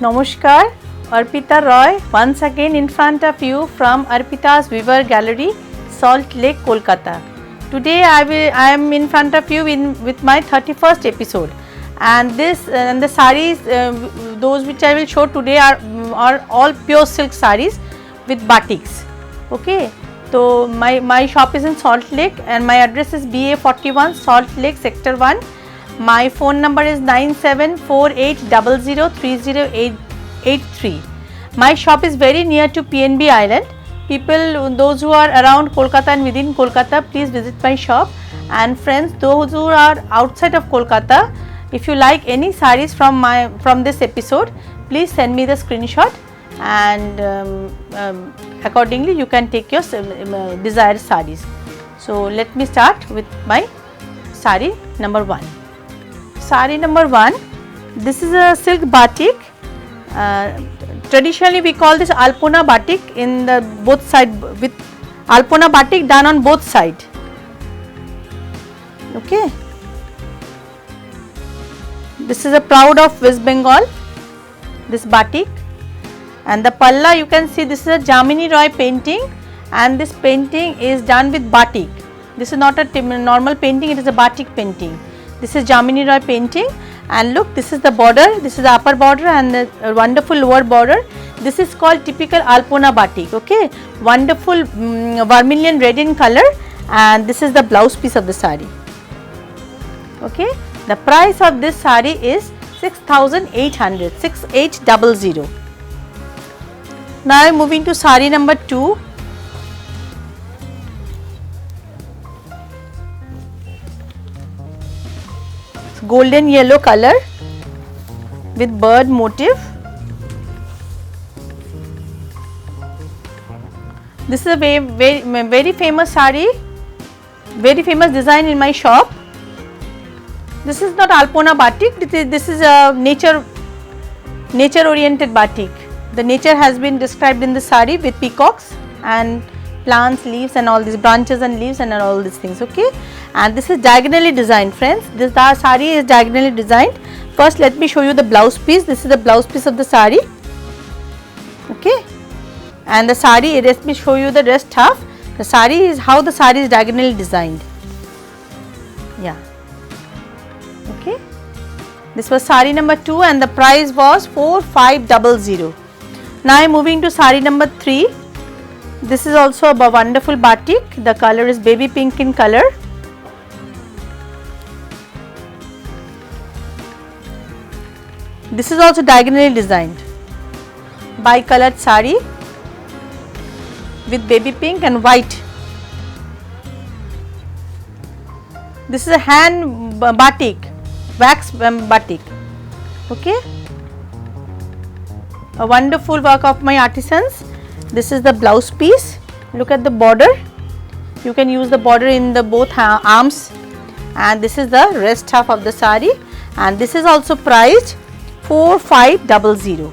Namaskar, Arpita Roy once again in front of you from Arpita's Weaver Gallery, Salt Lake, Kolkata. Today I am in front of you with my 31st episode, and the sarees those which I will show today are all pure silk sarees with batiks. Okay, so my shop is in Salt Lake and my address is BA41 Salt Lake Sector 1. My phone number is 9748003083. My shop is very near to PNB Island. People, those who are around Kolkata and within Kolkata, please visit my shop. And friends, those who are outside of Kolkata, if you like any sarees from this episode, please send me the screenshot, and accordingly you can take your desired sarees. So let me start with my saree number 1. Saree number 1, this is a silk batik. Traditionally we call this Alpona batik in the both side, with Alpona batik done on both side. Okay, this is a proud of West Bengal, this batik, and the palla you can see this is a Jamini Roy painting, and this painting is done with batik. This is not a normal painting, it is a batik painting. This is Jamini Roy painting, and look, this is the border, this is the upper border and the wonderful lower border. This is called typical Alpona batik. Okay, wonderful vermilion red in color, and this is the blouse piece of the saree. Okay, the price of this saree is 6800, 6800. Now I am moving to saree number 2. Golden yellow color with bird motif. This is a very famous saree, very famous design in my shop. This is not Alpona batik, this is a nature oriented batik. The nature has been described in the saree with peacocks and plants, leaves and all these branches and leaves and all these things. Okay, and this is diagonally designed, friends. This saree is diagonally designed. First let me show you the blouse piece. This is the blouse piece of the saree. Okay, and the saree, let me show you the rest half. The saree is how the saree is diagonally designed. Yeah. Okay, this was saree number 2 and the price was 4500. Now I am moving to saree number 3. This is also a wonderful batik. The color is baby pink in color. This is also diagonally designed, bi-colored saree with baby pink and white. This is a hand batik, wax batik. Okay, a wonderful work of my artisans. This is the blouse piece. Look at the border. You can use the border in the both arms, and this is the rest half of the saree, and this is also priced 4500.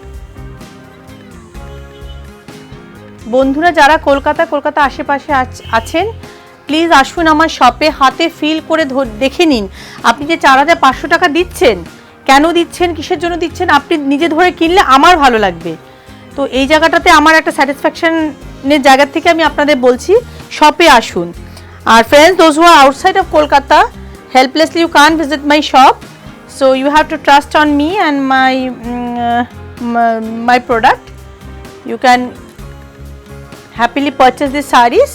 বন্ধুরা যারা কলকাতা আশেপাশে আছেন, please আসুন আমার শপে, হাতে feel করে দেখে নিন। আপনি যে 4500 টাকা দিচ্ছেন, কেন দিচ্ছেন, কিসের জন্য দিচ্ছেন, আপনি নিজে ধরে কিনলে আমার ভালো লাগবে। তো এই জায়গাটাতে আমার একটা স্যাটিসফ্যাকশনের জায়গা থেকে আমি আপনাদের বলছি, শপে আসুন। আর friends, those who are outside of Kolkata, helplessly you can't visit my shop, so you have to trust on me and my product. You can happily purchase these sarees.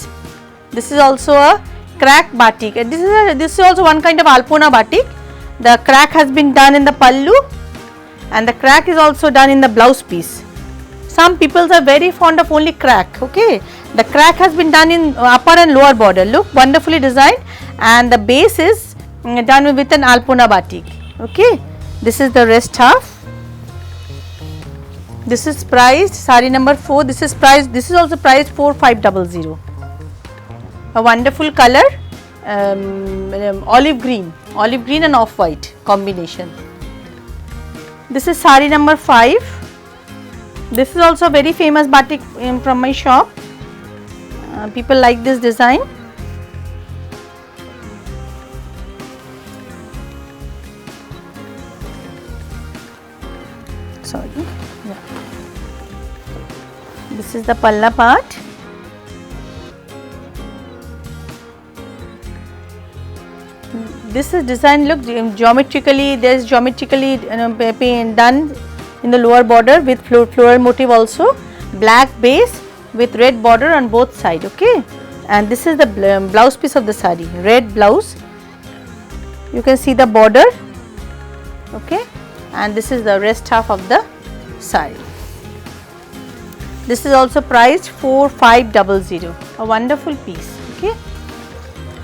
This is also a crack batik, and this is also one kind of Alpona batik. The crack has been done in the pallu, and the crack is also done in the blouse piece. Some people are very fond of only crack. Okay, the crack has been done in upper and lower border. Look, wonderfully designed, and the base is done with an Alpona batik. Okay, this is the rest half. This is priced saree number 4. This is also priced 4500. A wonderful color, olive green and off white combination. This is saree number 5. This is also a very famous batik from my shop. People like this design. sorry, This is the palla part. This is designed, look, geometrically, there is geometrically done in the lower border with floral motif also, black base with red border on both sides, okay. And this is the blouse piece of the sari, red blouse, you can see the border, okay, and this is the rest half of the sari. This is also priced 4500, a wonderful piece, okay.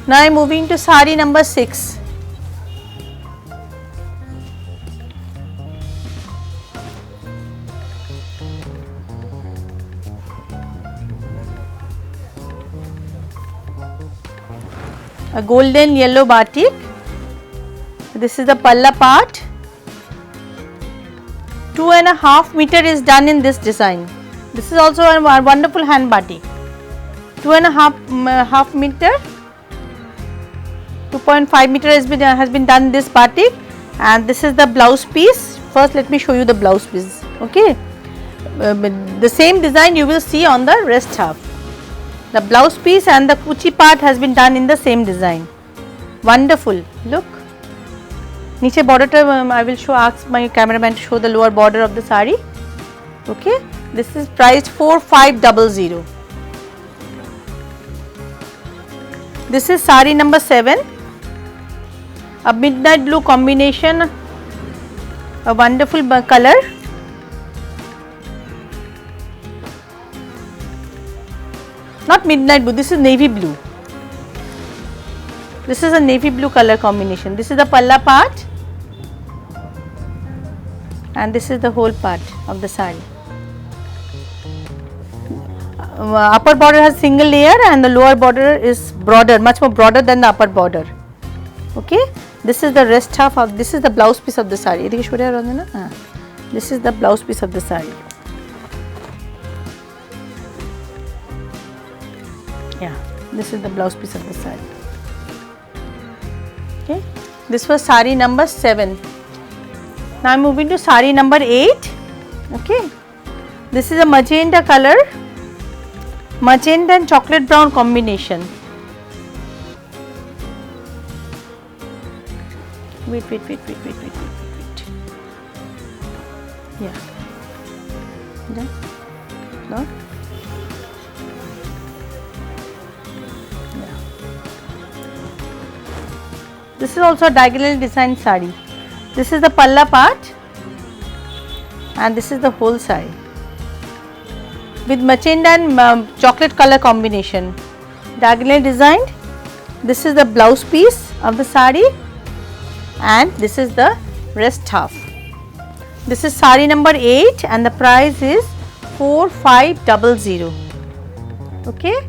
Now I am moving to sari number 6. A golden yellow batik. This is the palla part. 2.5 meter is done in this design. This is also a wonderful hand batik. 2.5 meter. 2.5 meter has been done this batik, and this is the blouse piece. First let me show you the blouse piece, okay. The same design you will see on the rest half. The blouse piece and the kuchi part has been done in the same design. Wonderful, look. Niche border I will ask my cameraman to show the lower border of the sari, okay. This is priced 4500. This is sari number 7. A midnight blue combination, a wonderful color. Not midnight blue, this is navy blue. This is a navy blue color combination. This is the palla part, and this is the whole part of the sari. Upper border has single layer and the lower border is broader, much more broader than the upper border, okay. This is the rest half of, this is the blouse piece of the sari. This is the blouse piece of the sari. Yeah, this is the blouse piece of the sari, okay. This was sari number 7. Now I am moving to sari number 8, okay. This is a magenta color, magenta and chocolate brown combination. Wait. Yeah. Done? No? Yeah. This is also a diagonal design sari. This is the palla part, and this is the whole sari with magenta and chocolate color combination. Diagonal designed. This is the blouse piece of the sari, and this is the rest half. This is sari number 8 and the price is 4500, okay.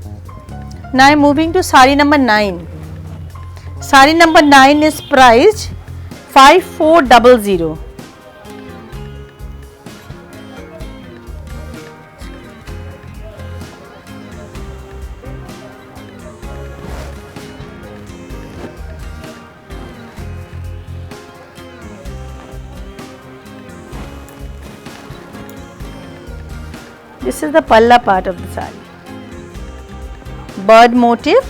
Now I am moving to sari number 9. Sari number 9 is priced 5400. This is the palla part of the sari. Bird motif.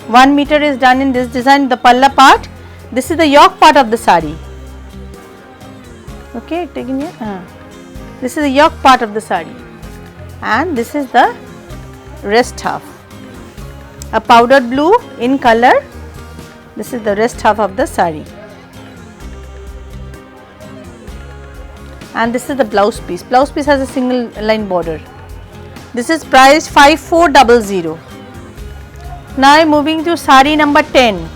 1 meter is done in this design, the palla part. This is the yoke part of the sari. Okay, taking here. This is the yoke part of the sari, and this is the rest half. A powdered blue in color. This is the rest half of the sari. And this is the blouse piece. Blouse piece has a single line border. This is priced 5400. Now I am moving to sari number 10.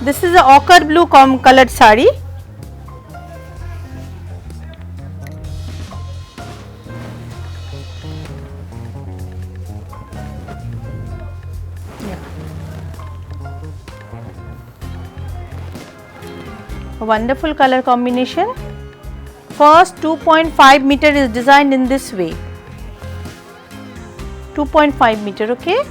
This is a ochre blue colored sari. A wonderful color combination. First 2.5 meter is designed in this way. 2.5 meter, okay.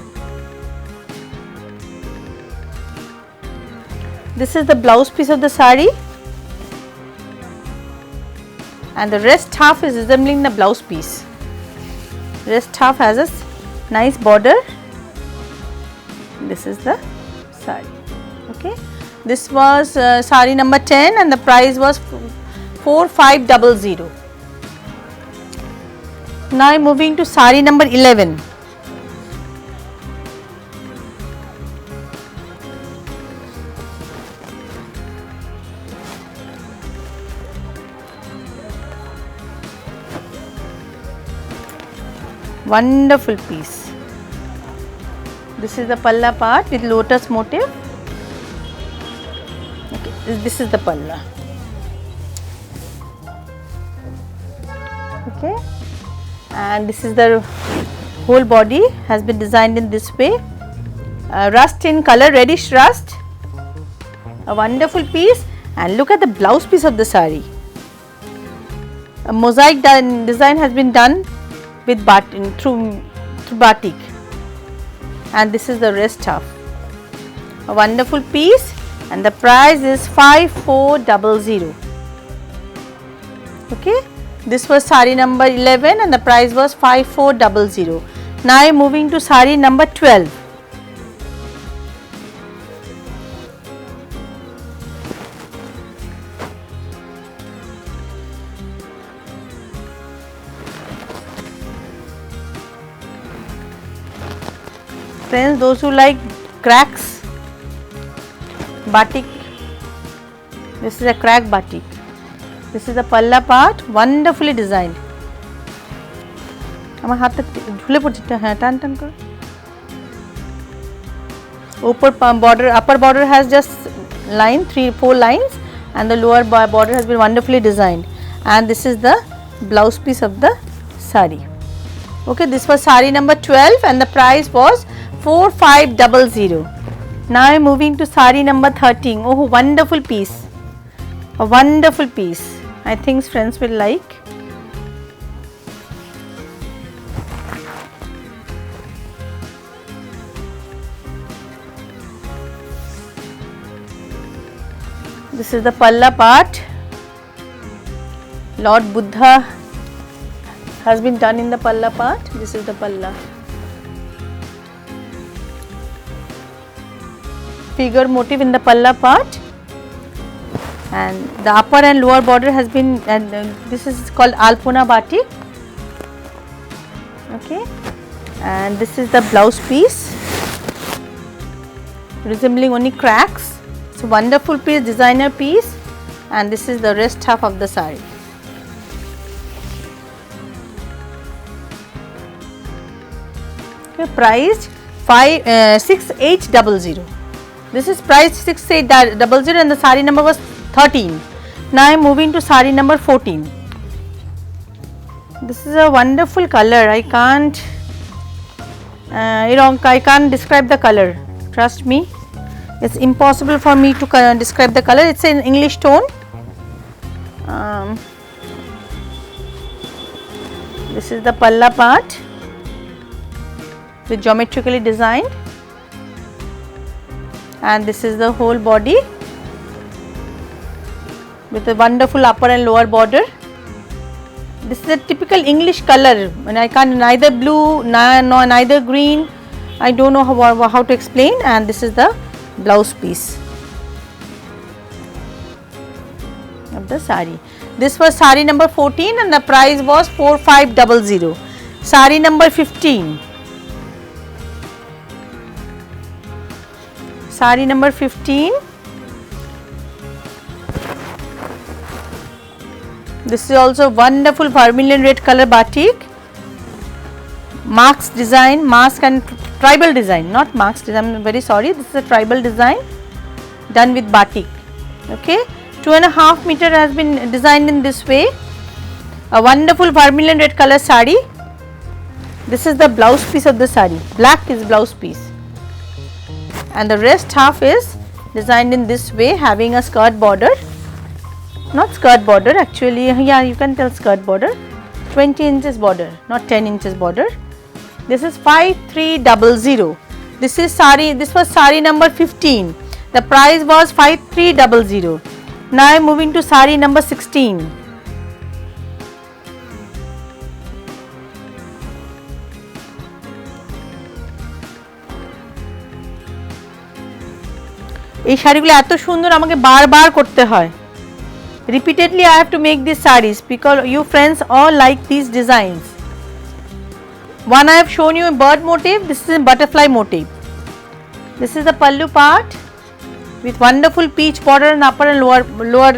This is the blouse piece of the sari. and the rest half is resembling the blouse piece. Rest half has a nice border. This is the sari. Okay, this was sari number 10 and the price was 4500. Now I am moving to sari number 11. Wonderful piece. This is the palla part with lotus motif. Okay, this is the palla. Okay, and this is the whole body has been designed in this way. Rust in color, reddish rust. A wonderful piece, and look at the blouse piece of the sari. A mosaic design has been done with through batik, and this is the rest half. A wonderful piece, and the price is 5400. Okay, this was sari number 11 and the price was 5400. Now I am moving to sari number 12. Friends, those who like cracks, batik, this is a crack batik. This is the palla part, wonderfully designed. Upper border has just line 3-4 lines, and the lower border has been wonderfully designed, and this is the blouse piece of the sari. Okay, this was sari number 12 and the price was 4500. Now I am moving to sari number 13. Oh, wonderful piece. A wonderful piece. I think friends will like. This is the palla part. Lord Buddha has been done in the palla part. This is the palla. Figure motif in the palla part, and the upper and lower border has been, and this is called Alpona batik. Okay, and this is the blouse piece resembling only cracks. It's a wonderful piece, designer piece, and this is the rest half of the sari. Okay, priced 6800. This is priced 6800 and the sari number was 13. Now I am moving to sari number 14. This is a wonderful color. I can't describe the color. Trust me, it's impossible for me to describe the color. It's in English tone. This is the palla part with geometrically designed, and this is the whole body with a wonderful upper and lower border. This is a typical English color, and I can't, neither blue neither green, I don't know how to explain. And this is the blouse piece of the sari. This was sari number 14 and the price was 4500. Sari number 15. Sari number 15. This is also wonderful vermilion red color batik. Mask design, mask and tribal design, not mask design, I am very sorry. This is a tribal design done with batik. Okay, 2.5 meter has been designed in this way. A wonderful vermilion red color sari. This is the blouse piece of the sari. Black is blouse piece, and the rest half is designed in this way, having a skirt border, not skirt border actually, yeah, you can tell skirt border, 20 inches border, not 10 inches border. This is 5300. This is sari, this was sari number 15. The price was 5300. Now I am moving to sari number 16. এই শাড়িগুলো এত সুন্দর, আমাকে বারবার করতে হয়। Repeatedly I have to make these sarees because you friends all like these designs. One I have shown you a bird motif, this is a butterfly motif. This is the pallu part with wonderful peach border and upper and lower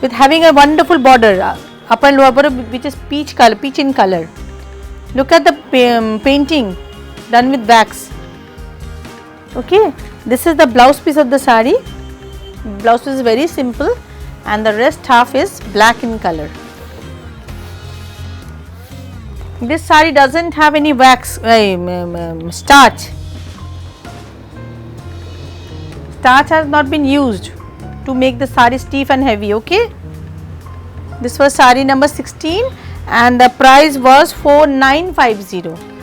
with having a wonderful border, upper and lower border which is peach color, peach in color. Look at the painting done with wax. Okay, this is the blouse piece of the saree. Blouse piece is very simple and the rest half is black in color. This saree doesn't have any wax starch. Starch has not been used to make the saree stiff and heavy. Okay, this was saree number 16 and the price was 4950.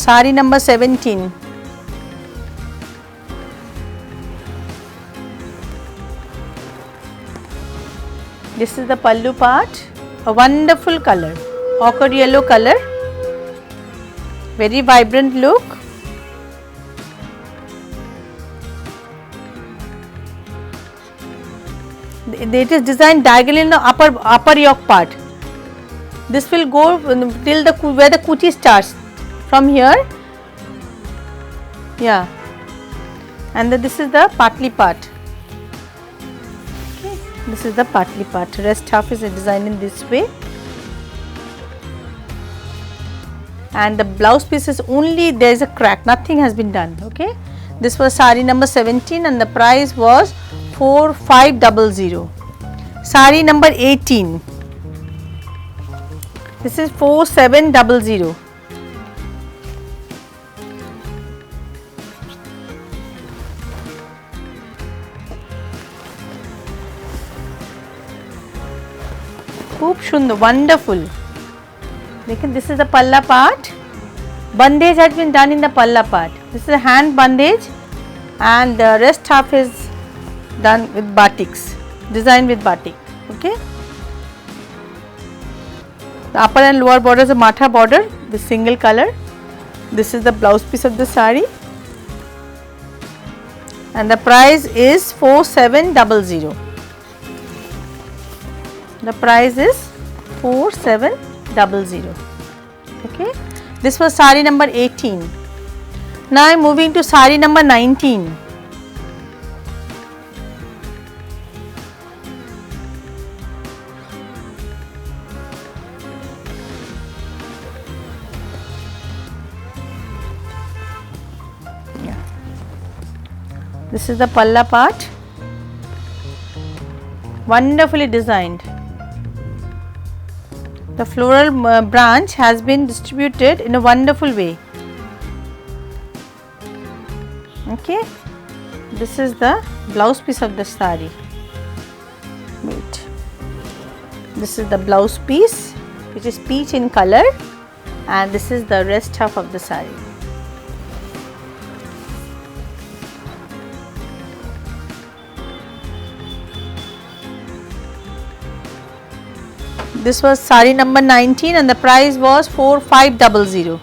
Saree number 17. This is the pallu part, a wonderful color, ochre yellow color, very vibrant look. It is designed diagonally in the upper yoke part. This will go till the where the kuchi starts. From here, yeah, and this is the patli part. Okay, this is the patli part. Rest half is designed in this way, and the blouse piece is only there is a crack. Nothing has been done. Okay, this was saree number 17, and the price was 4500. Saree number 18. This is 4700. खूब सुंदर, wonderful. देखिए, this is the palla part. Bandage has been done in the palla part. This is a hand bandage, and the rest half is done with batiks, designed with batik. Okay. The upper and lower border is a matha border with single color. This is the blouse piece of the saree, and the price is 4700. The price is 4700. Okay, this was saree number 18. Now I am moving to saree number 19. This is the palla part, wonderfully designed. The floral branch has been distributed in a wonderful way. Okay, this is the blouse piece of the saree. Wait, this is the blouse piece which is peach in color, and this is the rest half of the saree. This was saree number 19 and the price was 4500.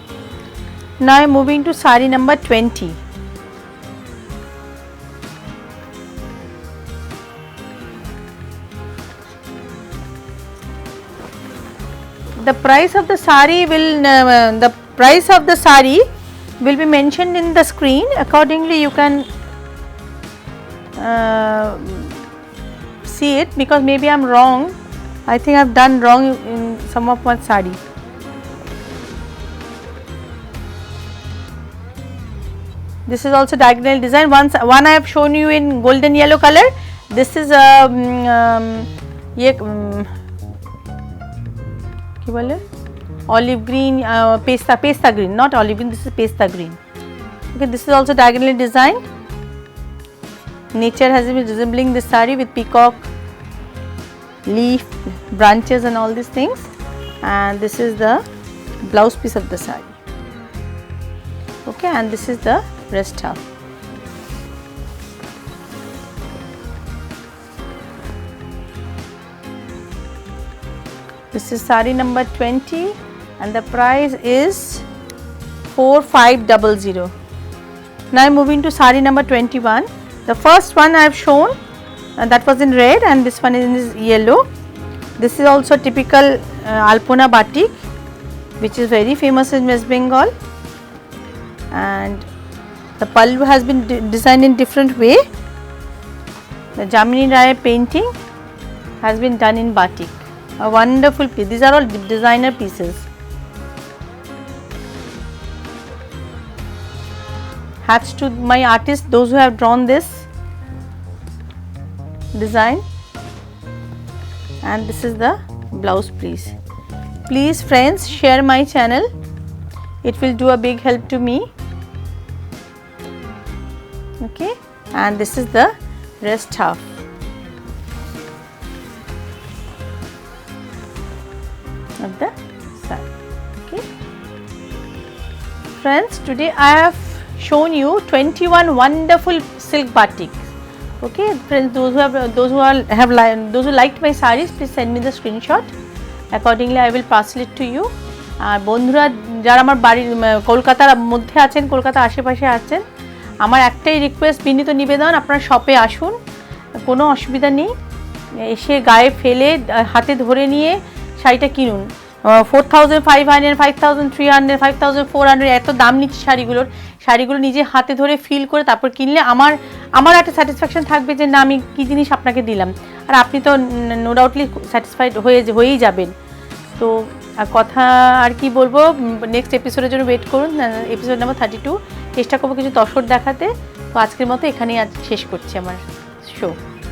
Now I am moving to saree number 20. The price of the saree will be mentioned in the screen. Accordingly, you can see it, because maybe I am wrong. I think I have done wrong in some of my saree. This is also diagonal design. One I have shown you in golden yellow color. This is olive green, pesta green, not olive green. This is pesta green. Okay, this is also diagonally designed. Nature has been resembling this saree with peacock, leaf, branches, and all these things. And this is the blouse piece of the saree. Okay, and this is the rest half. This is saree number 20 and the price is 4500. Now I am moving to saree number 21. The first one I have shown that was in red and this one is in yellow. This is also typical Alpona batik which is very famous in West Bengal, and the pallu has been designed in different way. The Jamini Rai painting has been done in batik. A wonderful piece. These are all designer pieces. Hats to my artists, those who have drawn this design. And this is the blouse piece. Please friends, share my channel. It will do a big help to me. Okay, and this is the rest half. Of the side. Okay, friends, today I have shown you 21 wonderful silk batik. Okay friends, those who liked my sarees, please send me the screenshot. Accordingly I will parcel it to you. আর বন্ধুরা যারা আমার বাড়ির কলকাতার মধ্যে আছেন, কলকাতা আশেপাশে আছেন, আমার একটাই রিকোয়েস্ট, বিনীত নিবেদন, আপনারা শপে আসুন, কোনো অসুবিধা নেই, এসে গায়ে ফেলে হাতে ধরে নিয়ে শাড়িটা কিনুন। 4500, 5300, 5400 এত দাম নিচ্ছে শাড়িগুলো নিজে হাতে ধরে ফিল করে তারপর কিনলে আমার একটা স্যাটিসফ্যাকশন থাকবে যে না আমি কী জিনিস আপনাকে দিলাম, আর আপনি তো নো ডাউটলি স্যাটিসফাইড হয়েই যাবেন। তো কথা আর কি বলবো, নেক্সট এপিসোডের জন্য ওয়েট করুন, এপিসোড নাম্বার 32। চেষ্টা করবো কিছু দর্শক দেখাতে। তো আজকের মতো এখানেই শেষ করছি আমার শো।